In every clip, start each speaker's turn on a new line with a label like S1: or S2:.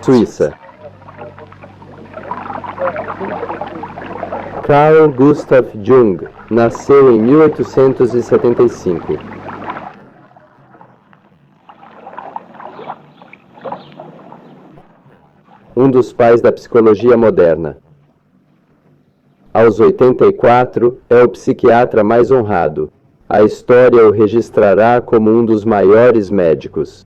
S1: Suíça. Carl Gustav Jung nasceu em 1875. Um dos pais da psicologia moderna. Aos 84, é o psiquiatra mais honrado. A história o registrará como um dos maiores médicos.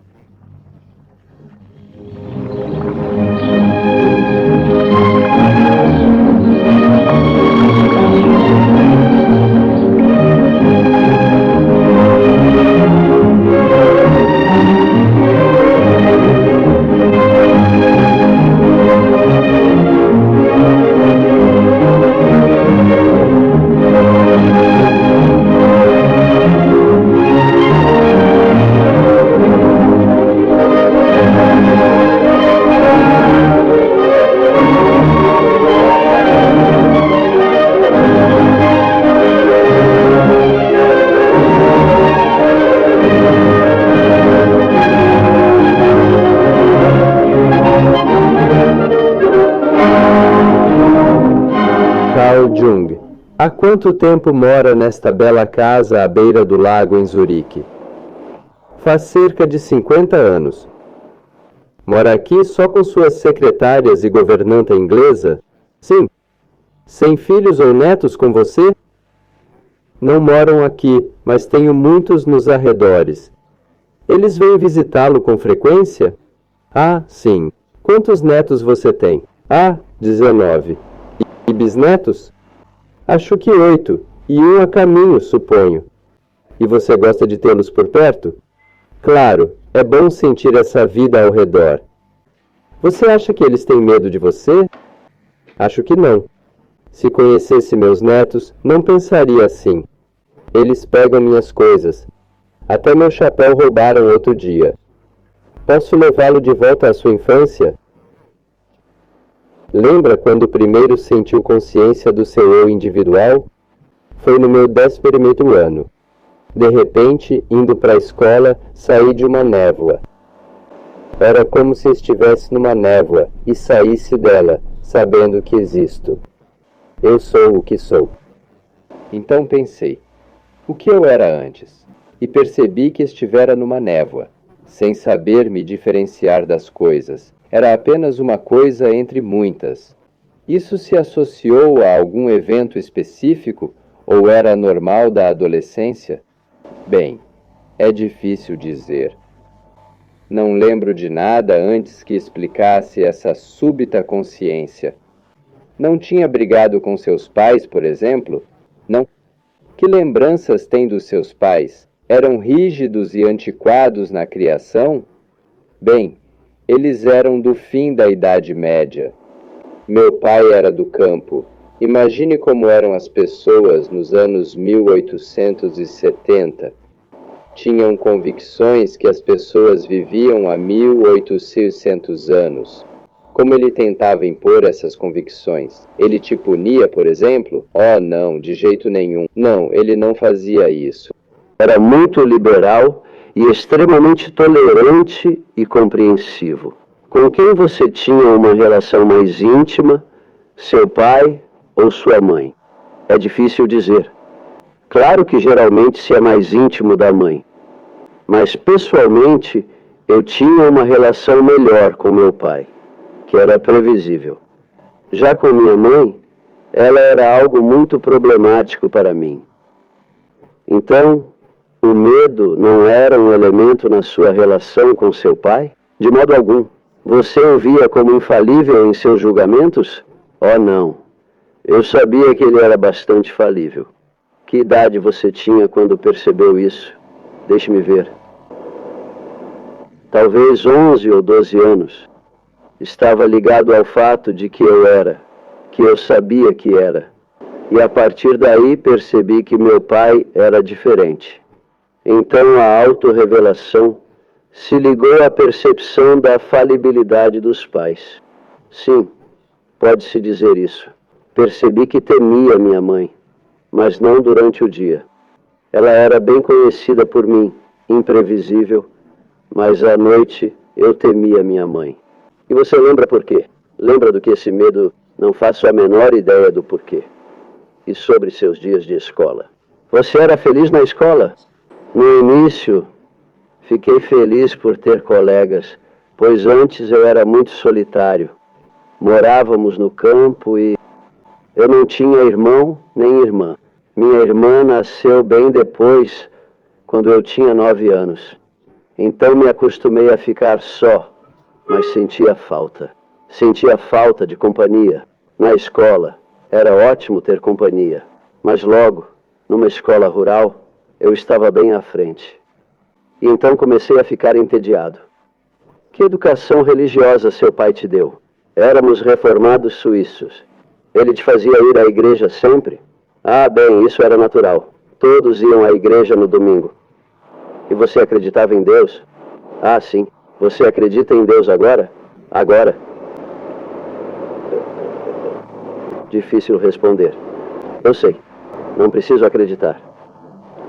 S1: Carl Jung. Há quanto tempo mora nesta bela casa à beira do lago em Zurique? Faz cerca de 50 anos. Mora aqui só com suas secretárias e governanta inglesa? Sim. Sem filhos ou netos com você? Não moram aqui, mas tenho muitos nos arredores. Eles vêm visitá-lo com frequência? Ah, sim. Quantos netos você tem? Ah, 19. E bisnetos? Acho que 8, e um a caminho, suponho. E você gosta de tê-los por perto? Claro, é bom sentir essa vida ao redor. Você acha que eles têm medo de você? Acho que não. Se conhecesse meus netos, não pensaria assim. Eles pegam minhas coisas. Até meu chapéu roubaram outro dia. Posso levá-lo de volta à sua infância? Lembra quando primeiro sentiu consciência do seu eu individual? Foi no meu 11º ano. De repente, indo para a escola, saí de uma névoa. Era como se estivesse numa névoa e saísse dela, sabendo que existo. Eu sou o que sou. Então pensei, o que eu era antes? E percebi que estivera numa névoa, sem saber me diferenciar das coisas. Era apenas uma coisa entre muitas. Isso se associou a algum evento específico ou era normal da adolescência? Bem, é difícil dizer. Não lembro de nada antes que explicasse essa súbita consciência. Não tinha brigado com seus pais, por exemplo? Não. Que lembranças tem dos seus pais? Eram rígidos e antiquados na criação? Bem, eles eram do fim da Idade Média. Meu pai era do campo. Imagine como eram as pessoas nos anos 1870. Tinham convicções que as pessoas viviam há 1800 anos. Como ele tentava impor essas convicções? Ele te punia, por exemplo? Oh, não, de jeito nenhum. Não, ele não fazia isso. Era muito liberal e extremamente tolerante e compreensivo. Com quem você tinha uma relação mais íntima, seu pai ou sua mãe? É difícil dizer. Claro que geralmente se é mais íntimo da mãe, mas pessoalmente eu tinha uma relação melhor com meu pai, que era previsível. Já com minha mãe, ela era algo muito problemático para mim. Então, o medo não era um elemento na sua relação com seu pai? De modo algum. Você o via como infalível em seus julgamentos? Oh, não. Eu sabia que ele era bastante falível. Que idade você tinha quando percebeu isso? Deixe-me ver. Talvez 11 ou 12 anos. Estava ligado ao fato de que eu era, que eu sabia que era. E a partir daí percebi que meu pai era diferente. Então a autorrevelação se ligou à percepção da falibilidade dos pais. Sim, pode-se dizer isso. Percebi que temia minha mãe, mas não durante o dia. Ela era bem conhecida por mim, imprevisível, mas à noite eu temia minha mãe.
S2: E você lembra por quê? Lembra do que esse medo não faço a menor ideia do porquê. E sobre seus dias de escola. Você era feliz na escola? No início, fiquei feliz por ter colegas, pois antes eu era muito solitário. Morávamos no campo e eu não tinha irmão nem irmã. Minha irmã nasceu bem depois, quando eu tinha 9 anos. Então me acostumei a ficar só, mas sentia falta. Sentia falta de companhia. Na escola, era ótimo ter companhia, mas logo, numa escola rural, eu estava bem à frente. E então comecei a ficar entediado. Que educação religiosa seu pai te deu? Éramos reformados suíços. Ele te fazia ir à igreja sempre? Ah, bem, isso era natural. Todos iam à igreja no domingo. E você acreditava em Deus? Ah, sim. Você acredita em Deus agora? Agora. Difícil responder. Eu sei. Não preciso acreditar.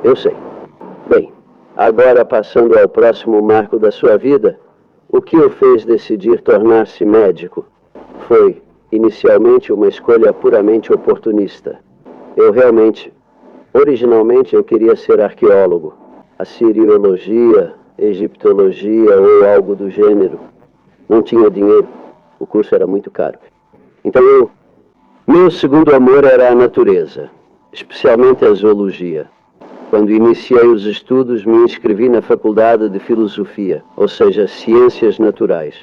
S2: Eu sei. Bem, agora passando ao próximo marco da sua vida, o que o fez decidir tornar-se médico? Foi, inicialmente, uma escolha puramente oportunista. Originalmente eu queria ser arqueólogo. Assiriologia, egiptologia ou algo do gênero. Não tinha dinheiro. O curso era muito caro. Então meu segundo amor era a natureza, especialmente a zoologia. Quando iniciei os estudos, me inscrevi na Faculdade de Filosofia, ou seja, Ciências Naturais.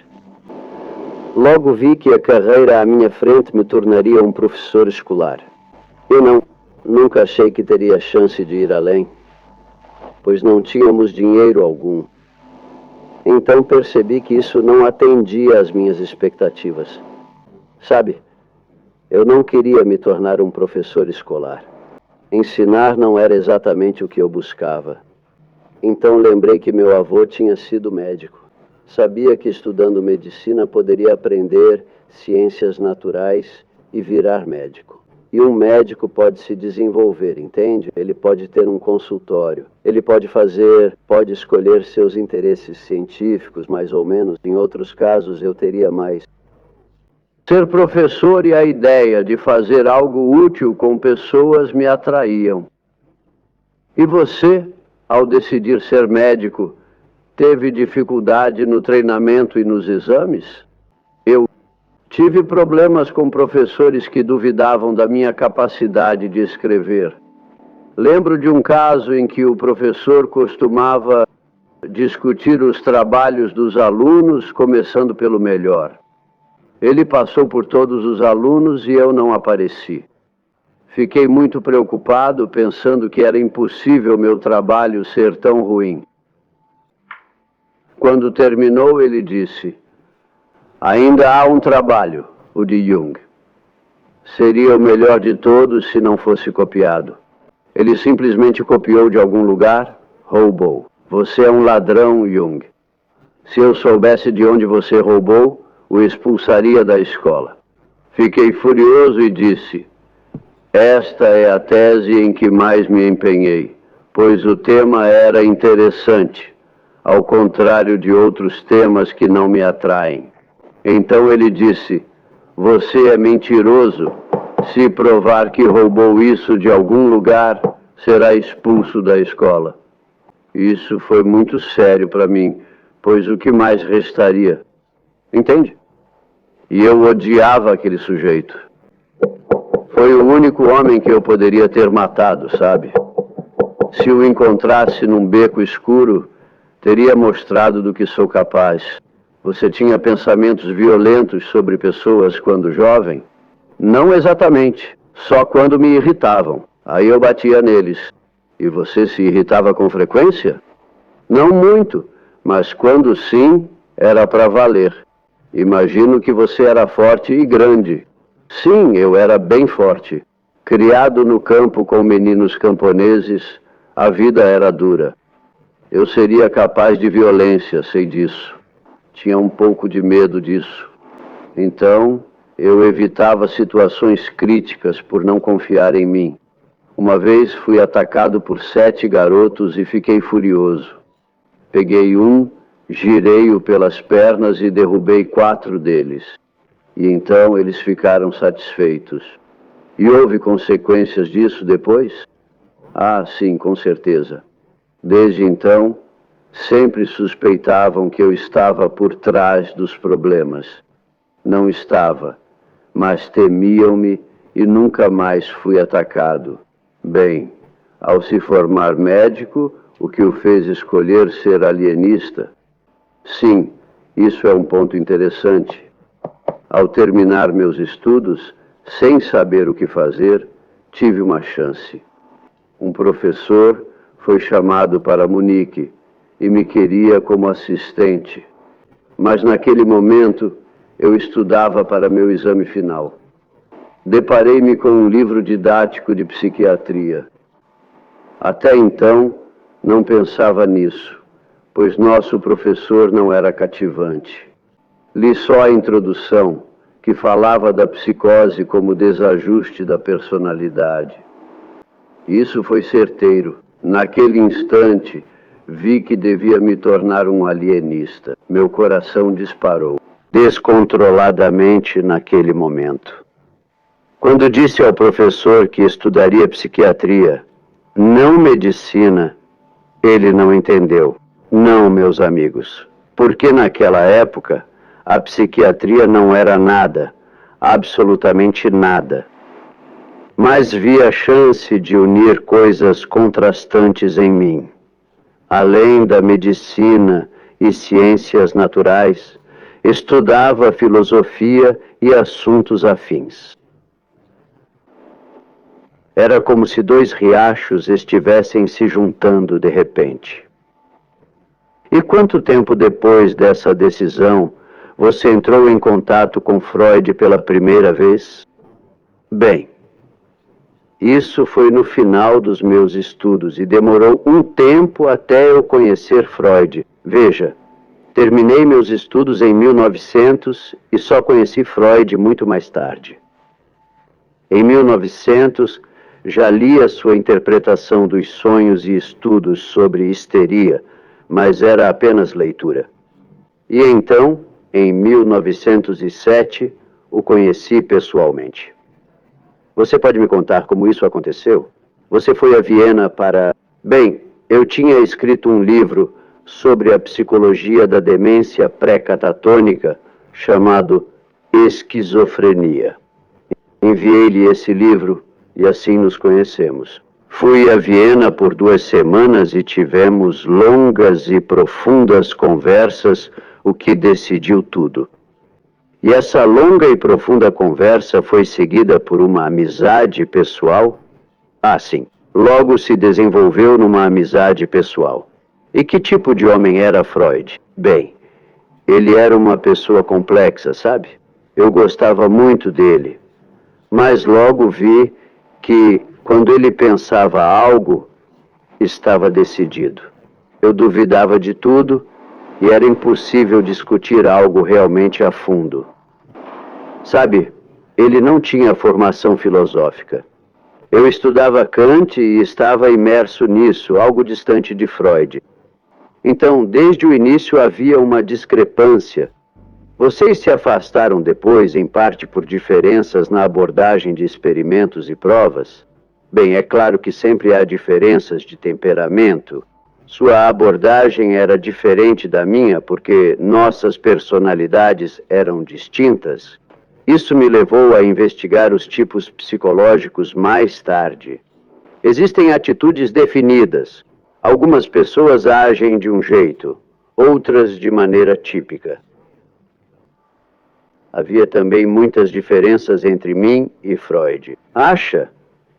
S2: Logo vi que a carreira à minha frente me tornaria um professor escolar. Eu nunca achei que teria chance de ir além, pois não tínhamos dinheiro algum. Então percebi que isso não atendia às minhas expectativas. Sabe, eu não queria me tornar um professor escolar. Ensinar não era exatamente o que eu buscava. Então lembrei que meu avô tinha sido médico. Sabia que estudando medicina poderia aprender ciências naturais e virar médico. E um médico pode se desenvolver, entende? Ele pode ter um consultório. Ele pode escolher seus interesses científicos, mais ou menos. Em outros casos, eu teria mais. Ser professor e a ideia de fazer algo útil com pessoas me atraíam. E você, ao decidir ser médico, teve dificuldade no treinamento e nos exames? Eu tive problemas com professores que duvidavam da minha capacidade de escrever. Lembro de um caso em que o professor costumava discutir os trabalhos dos alunos, começando pelo melhor. Ele passou por todos os alunos e eu não apareci. Fiquei muito preocupado, pensando que era impossível meu trabalho ser tão ruim. Quando terminou, ele disse: ainda há um trabalho, o de Jung. Seria o melhor de todos se não fosse copiado. Ele simplesmente copiou de algum lugar, roubou. Você é um ladrão, Jung. Se eu soubesse de onde você roubou, o expulsaria da escola. Fiquei furioso e disse: esta é a tese em que mais me empenhei, pois o tema era interessante, ao contrário de outros temas que não me atraem. Então ele disse: você é mentiroso. Se provar que roubou isso de algum lugar, será expulso da escola. Isso foi muito sério para mim, pois o que mais restaria? Entende? E eu odiava aquele sujeito. Foi o único homem que eu poderia ter matado, sabe? Se o encontrasse num beco escuro, teria mostrado do que sou capaz. Você tinha pensamentos violentos sobre pessoas quando jovem? Não exatamente, só quando me irritavam. Aí eu batia neles. E você se irritava com frequência? Não muito, mas quando sim, era para valer. Imagino que você era forte e grande. Sim, eu era bem forte. Criado no campo com meninos camponeses, a vida era dura. Eu seria capaz de violência, sei disso. Tinha um pouco de medo disso. Então, eu evitava situações críticas por não confiar em mim. Uma vez fui atacado por 7 garotos e fiquei furioso. Peguei um Girei-o pelas pernas e derrubei 4 deles. E então eles ficaram satisfeitos. E houve consequências disso depois? Ah, sim, com certeza. Desde então, sempre suspeitavam que eu estava por trás dos problemas. Não estava, mas temiam-me e nunca mais fui atacado. Bem, ao se formar médico, o que o fez escolher ser alienista? Sim, isso é um ponto interessante. Ao terminar meus estudos, sem saber o que fazer, tive uma chance. Um professor foi chamado para Munique e me queria como assistente. Mas naquele momento, eu estudava para meu exame final. Deparei-me com um livro didático de psiquiatria. Até então, não pensava nisso, pois nosso professor não era cativante. Li só a introdução, que falava da psicose como desajuste da personalidade. Isso foi certeiro. Naquele instante, vi que devia me tornar um alienista. Meu coração disparou, descontroladamente naquele momento. Quando disse ao professor que estudaria psiquiatria, não medicina, ele não entendeu. Não, meus amigos, porque naquela época a psiquiatria não era nada, absolutamente nada. Mas vi a chance de unir coisas contrastantes em mim. Além da medicina e ciências naturais, estudava filosofia e assuntos afins. Era como se 2 riachos estivessem se juntando de repente. E quanto tempo depois dessa decisão você entrou em contato com Freud pela primeira vez? Bem, isso foi no final dos meus estudos e demorou um tempo até eu conhecer Freud. Veja, terminei meus estudos em 1900 e só conheci Freud muito mais tarde. Em 1900, já li a sua interpretação dos sonhos e estudos sobre histeria, mas era apenas leitura. E então, em 1907, o conheci pessoalmente. Você pode me contar como isso aconteceu? Você foi a Viena para... Bem, eu tinha escrito um livro sobre a psicologia da demência pré-catatônica chamado Esquizofrenia. Enviei-lhe esse livro e assim nos conhecemos. Fui a Viena por 2 semanas e tivemos longas e profundas conversas, o que decidiu tudo. E essa longa e profunda conversa foi seguida por uma amizade pessoal? Ah, sim. Logo se desenvolveu numa amizade pessoal. E que tipo de homem era Freud? Bem, ele era uma pessoa complexa, sabe? Eu gostava muito dele. Mas logo vi que, quando ele pensava algo, estava decidido. Eu duvidava de tudo e era impossível discutir algo realmente a fundo. Sabe, ele não tinha formação filosófica. Eu estudava Kant e estava imerso nisso, algo distante de Freud. Então, desde o início havia uma discrepância. Vocês se afastaram depois, em parte por diferenças na abordagem de experimentos e provas? Bem, é claro que sempre há diferenças de temperamento. Sua abordagem era diferente da minha porque nossas personalidades eram distintas. Isso me levou a investigar os tipos psicológicos mais tarde. Existem atitudes definidas. Algumas pessoas agem de um jeito, outras de maneira típica. Havia também muitas diferenças entre mim e Freud. Acha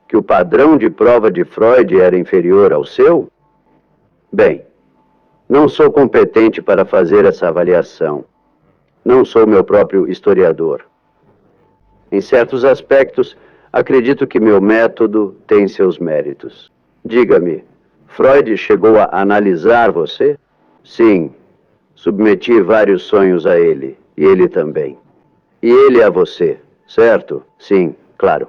S2: que o padrão de prova de Freud era inferior ao seu? Bem, não sou competente para fazer essa avaliação. Não sou meu próprio historiador. Em certos aspectos, acredito que meu método tem seus méritos. Diga-me, Freud chegou a analisar você? Sim, submeti vários sonhos a ele, e ele também. E ele a você, certo? Sim, claro.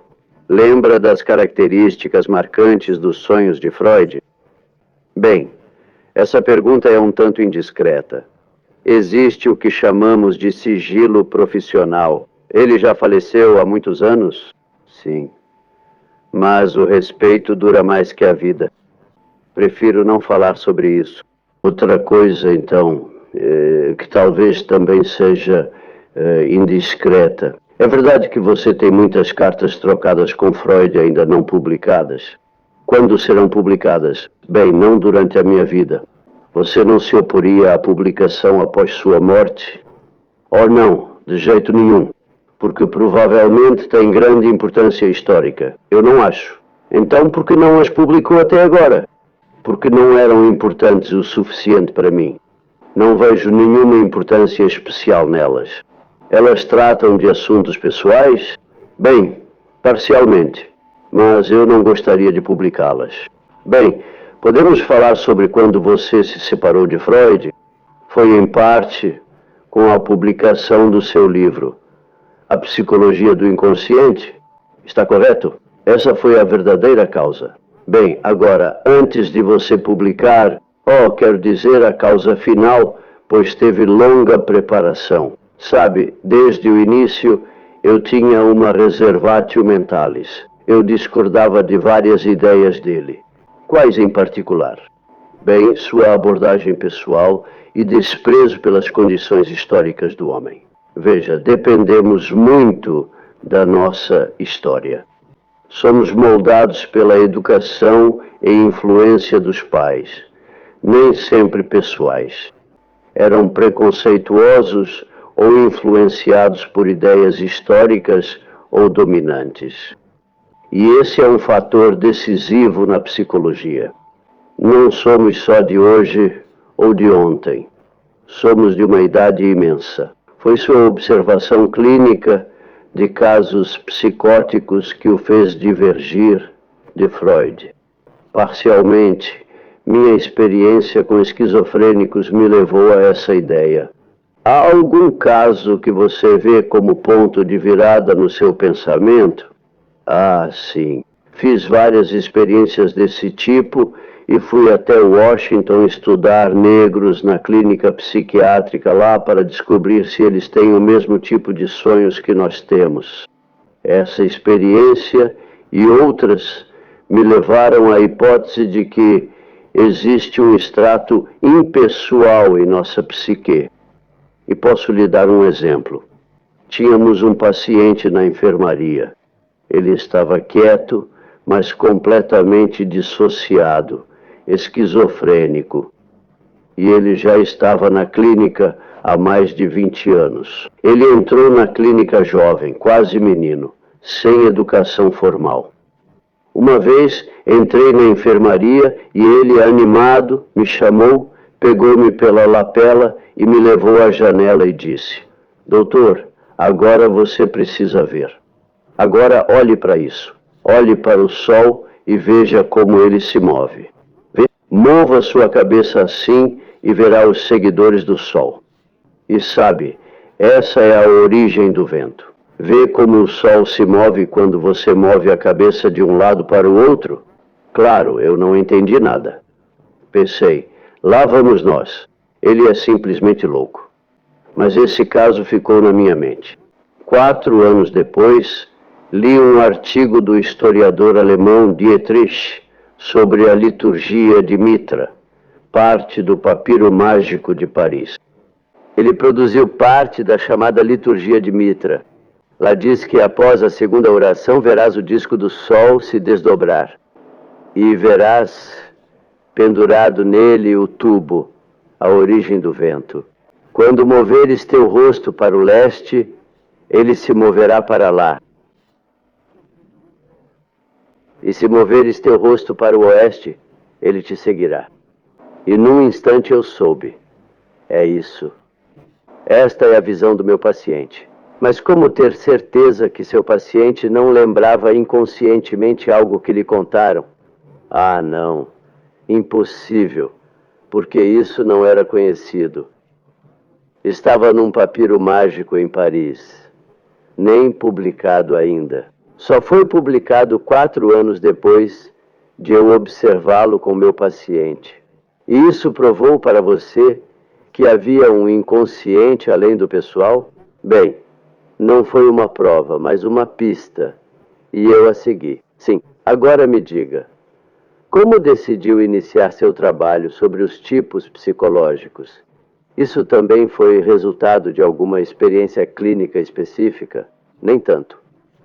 S2: Lembra das características marcantes dos sonhos de Freud? Bem, essa pergunta é um tanto indiscreta. Existe o que chamamos de sigilo profissional. Ele já faleceu há muitos anos? Sim. Mas o respeito dura mais que a vida. Prefiro não falar sobre isso. Outra coisa, então, que talvez também seja indiscreta. É verdade que você tem muitas cartas trocadas com Freud ainda não publicadas? Quando serão publicadas? Bem, não durante a minha vida. Você não se oporia à publicação após sua morte? Oh, não, de jeito nenhum. Porque provavelmente tem grande importância histórica. Eu não acho. Então, por que não as publicou até agora? Porque não eram importantes o suficiente para mim. Não vejo nenhuma importância especial nelas. Elas tratam de assuntos pessoais? Bem, parcialmente. Mas eu não gostaria de publicá-las. Bem, podemos falar sobre quando você se separou de Freud? Foi em parte com a publicação do seu livro, A Psicologia do Inconsciente? Está correto? Essa foi a verdadeira causa. Bem, agora, antes de você publicar, quero dizer a causa final, pois teve longa preparação. Sabe, desde o início eu tinha uma reservatio mentalis. Eu discordava de várias ideias dele. Quais em particular? Bem, sua abordagem pessoal e desprezo pelas condições históricas do homem. Veja, dependemos muito da nossa história. Somos moldados pela educação e influência dos pais, nem sempre pessoais. Eram preconceituosos ou influenciados por ideias históricas ou dominantes. E esse é um fator decisivo na psicologia. Não somos só de hoje ou de ontem. Somos de uma idade imensa. Foi sua observação clínica de casos psicóticos que o fez divergir de Freud. Parcialmente, minha experiência com esquizofrênicos me levou a essa ideia. Há algum caso que você vê como ponto de virada no seu pensamento? Ah, sim. Fiz várias experiências desse tipo e fui até Washington estudar negros na clínica psiquiátrica lá para descobrir se eles têm o mesmo tipo de sonhos que nós temos. Essa experiência e outras me levaram à hipótese de que existe um extrato impessoal em nossa psique. E posso lhe dar um exemplo. Tínhamos um paciente na enfermaria. Ele estava quieto, mas completamente dissociado, esquizofrênico. E ele já estava na clínica há mais de 20 anos. Ele entrou na clínica jovem, quase menino, sem educação formal. Uma vez entrei na enfermaria e ele, animado, me chamou, pegou-me pela lapela e me levou à janela e disse: Doutor, agora você precisa ver. Agora olhe para isso. Olhe para o sol e veja como ele se move. Mova sua cabeça assim e verá os seguidores do sol. E sabe, essa é a origem do vento. Vê como o sol se move quando você move a cabeça de um lado para o outro? Claro, eu não entendi nada. Pensei, lá vamos nós. Ele é simplesmente louco. Mas esse caso ficou na minha mente. 4 anos depois, li um artigo do historiador alemão Dietrich sobre a liturgia de Mitra, parte do papiro mágico de Paris. Ele produziu parte da chamada liturgia de Mitra. Lá diz que após a segunda oração verás o disco do sol se desdobrar e verás pendurado nele o tubo, a origem do vento. Quando moveres teu rosto para o leste, ele se moverá para lá. E se moveres teu rosto para o oeste, ele te seguirá. E num instante eu soube. É isso. Esta é a visão do meu paciente. Mas como ter certeza que seu paciente não lembrava inconscientemente algo que lhe contaram? Ah, não. Impossível, porque isso não era conhecido. Estava num papiro mágico em Paris, nem publicado ainda. Só foi publicado 4 anos depois de eu observá-lo com meu paciente. E isso provou para você que que havia um inconsciente além do pessoal? Bem, não foi uma prova, mas uma pista. E eu a segui. Sim, agora me diga, como decidiu iniciar seu trabalho sobre os tipos psicológicos? Isso também foi resultado de alguma experiência clínica específica? Nem tanto.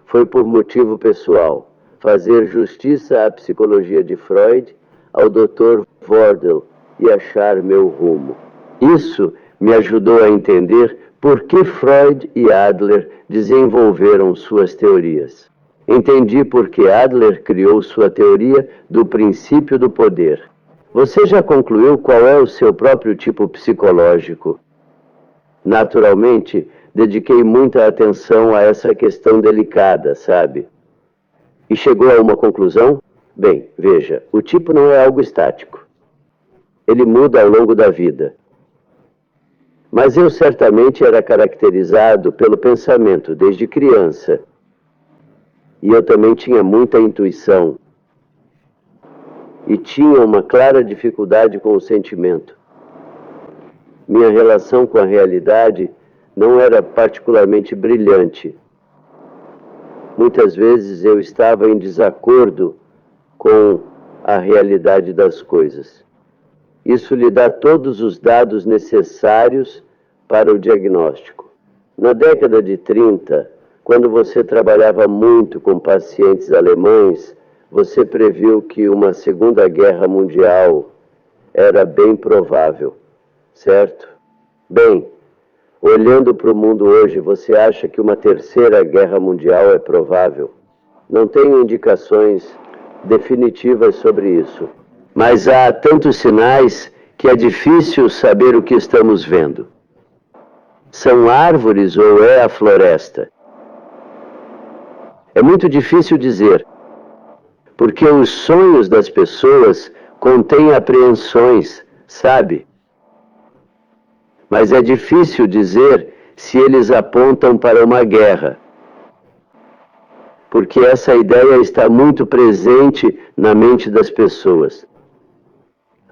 S2: Foi por motivo pessoal. Fazer justiça à psicologia de Freud, ao Dr. Wardell e achar meu rumo. Isso me ajudou a entender por que Freud e Adler desenvolveram suas teorias. Entendi por que Adler criou sua teoria do princípio do poder. Você já concluiu qual é o seu próprio tipo psicológico? Naturalmente, dediquei muita atenção a essa questão delicada, sabe? E chegou a uma conclusão? Bem, veja, o tipo não é algo estático. Ele muda ao longo da vida. Mas eu certamente era caracterizado pelo pensamento desde criança. E eu também tinha muita intuição. E tinha uma clara dificuldade com o sentimento. Minha relação com a realidade não era particularmente brilhante. Muitas vezes eu estava em desacordo com a realidade das coisas. Isso lhe dá todos os dados necessários para o diagnóstico. Na década de 30, quando você trabalhava muito com pacientes alemães, você previu que uma Segunda Guerra Mundial era bem provável, certo? Bem, olhando para o mundo hoje, você acha que uma Terceira Guerra Mundial é provável? Não tenho indicações definitivas sobre isso, mas há tantos sinais que é difícil saber o que estamos vendo. São árvores ou é a floresta? É muito difícil dizer, porque os sonhos das pessoas contêm apreensões, sabe? Mas é difícil dizer se eles apontam para uma guerra, porque essa ideia está muito presente na mente das pessoas.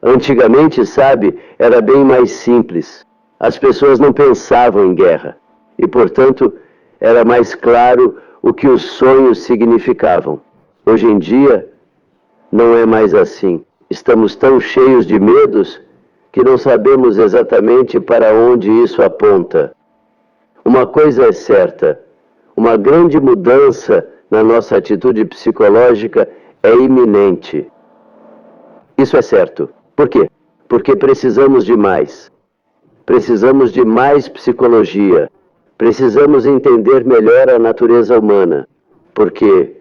S2: Antigamente, sabe, era bem mais simples. As pessoas não pensavam em guerra e, portanto, era mais claro o que os sonhos significavam. Hoje em dia, não é mais assim. Estamos tão cheios de medos que não sabemos exatamente para onde isso aponta. Uma coisa é certa, uma grande mudança na nossa atitude psicológica é iminente. Isso é certo. Por quê? Porque precisamos de mais. Precisamos de mais psicologia. Precisamos entender melhor a natureza humana. Porque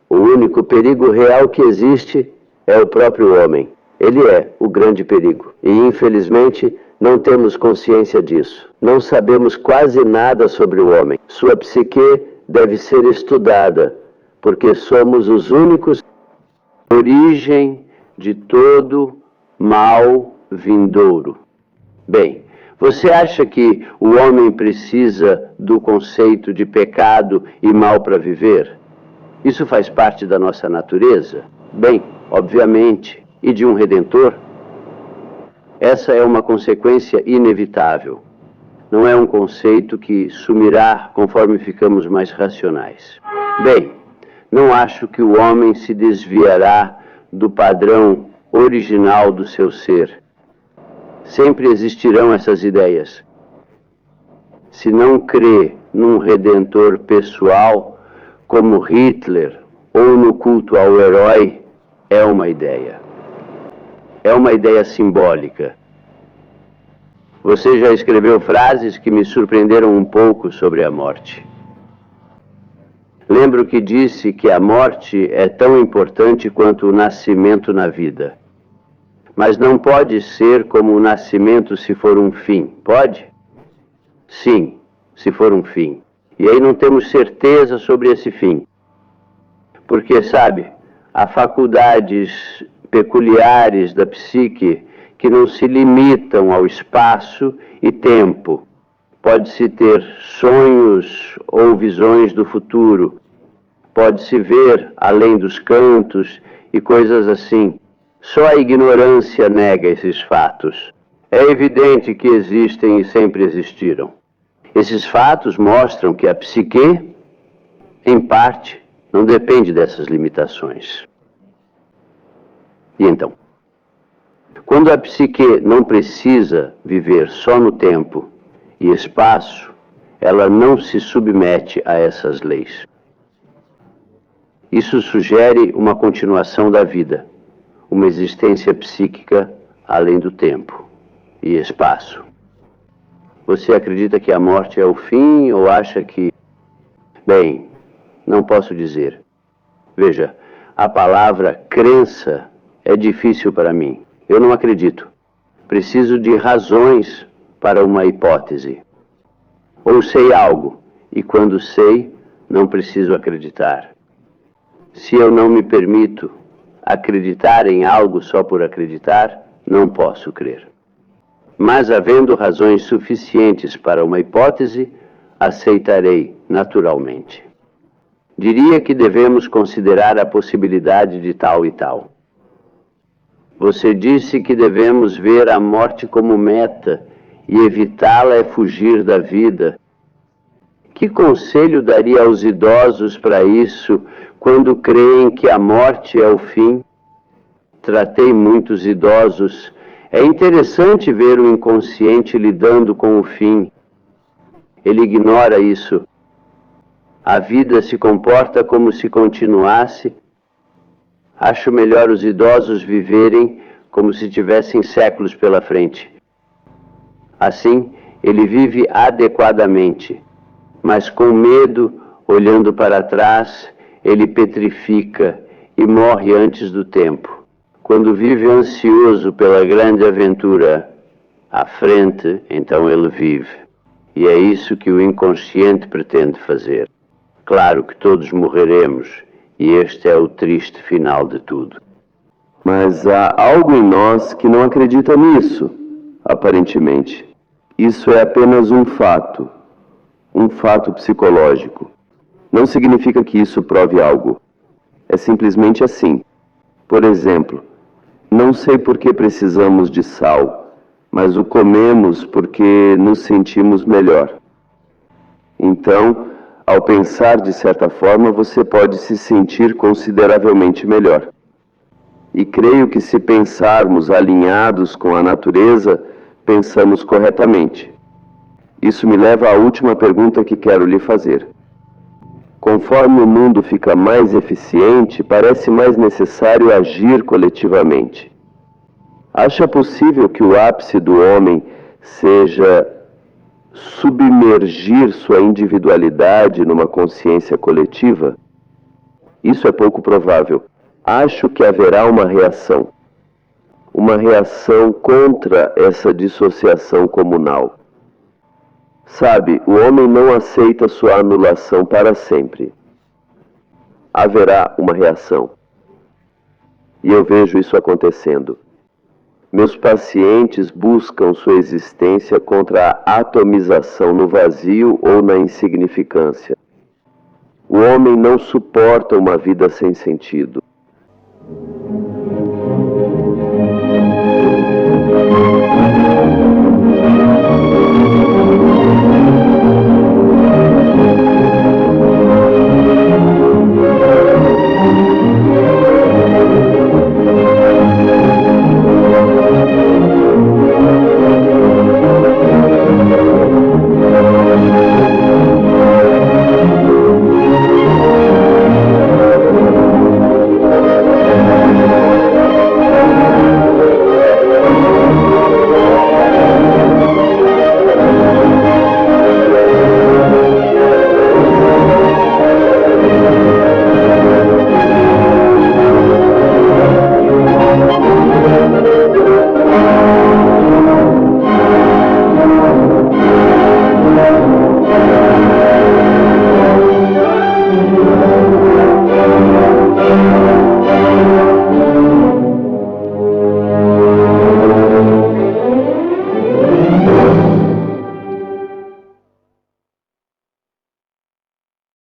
S2: o único perigo real que existe é o próprio homem. Ele é o grande perigo. E, infelizmente, não temos consciência disso. Não sabemos quase nada sobre o homem. Sua psique deve ser estudada, porque somos os únicos origem de todo mal vindouro. Bem, você acha que o homem precisa do conceito de pecado e mal para viver? Isso faz parte da nossa natureza? Bem, obviamente. E de um redentor? Essa é uma consequência inevitável. Não é um conceito que sumirá conforme ficamos mais racionais. Bem, não acho que o homem se desviará do padrão original do seu ser. Sempre existirão essas ideias. Se não crê num redentor pessoal, como Hitler, ou no culto ao herói, é uma ideia. É uma ideia simbólica. Você já escreveu frases que me surpreenderam um pouco sobre a morte. Lembro que disse que a morte é tão importante quanto o nascimento na vida. Mas não pode ser como o nascimento se for um fim, pode? Sim, se for um fim. E aí não temos certeza sobre esse fim. Porque, sabe, há faculdades peculiares da psique que não se limitam ao espaço e tempo. Pode-se ter sonhos ou visões do futuro. Pode-se ver além dos cantos e coisas assim. Só a ignorância nega esses fatos. É evidente que existem e sempre existiram. Esses fatos mostram que a psique, em parte, não depende dessas limitações. E então? Quando a psique não precisa viver só no tempo e espaço, ela não se submete a essas leis. Isso sugere uma continuação da vida, uma existência psíquica além do tempo e espaço. Você acredita que a morte é o fim ou acha que... Bem, não posso dizer. Veja, a palavra crença é difícil para mim. Eu não acredito. Preciso de razões para uma hipótese. Ou sei algo, e quando sei, não preciso acreditar. Se eu não me permito acreditar em algo só por acreditar, não posso crer. Mas, havendo razões suficientes para uma hipótese, aceitarei naturalmente. Diria que devemos considerar a possibilidade de tal e tal. Você disse que devemos ver a morte como meta e evitá-la é fugir da vida. Que conselho daria aos idosos para isso quando creem que a morte é o fim? Tratei muitos idosos. É interessante ver o inconsciente lidando com o fim. Ele ignora isso. A vida se comporta como se continuasse. Acho melhor os idosos viverem como se tivessem séculos pela frente. Assim, ele vive adequadamente, mas com medo, olhando para trás, ele petrifica e morre antes do tempo. Quando vive ansioso pela grande aventura à frente, então ele vive. E é isso que o inconsciente pretende fazer. Claro que todos morreremos, e este é o triste final de tudo.
S1: Mas há algo em nós que não acredita nisso, aparentemente. Isso é apenas um fato psicológico. Não significa que isso prove algo. É simplesmente assim. Por exemplo, não sei por que precisamos de sal, mas o comemos porque nos sentimos melhor. Então, ao pensar de certa forma, você pode se sentir consideravelmente melhor. E creio que se pensarmos alinhados com a natureza, pensamos corretamente. Isso me leva à última pergunta que quero lhe fazer. Conforme o mundo fica mais eficiente, parece mais necessário agir coletivamente. Acha possível que o ápice do homem seja submergir sua individualidade numa consciência coletiva? Isso é pouco provável. Acho que haverá uma reação contra essa dissociação comunal. Sabe, o homem não aceita sua anulação para sempre. Haverá uma reação. E eu vejo isso acontecendo. Meus pacientes buscam sua existência contra a atomização no vazio ou na insignificância. O homem não suporta uma vida sem sentido.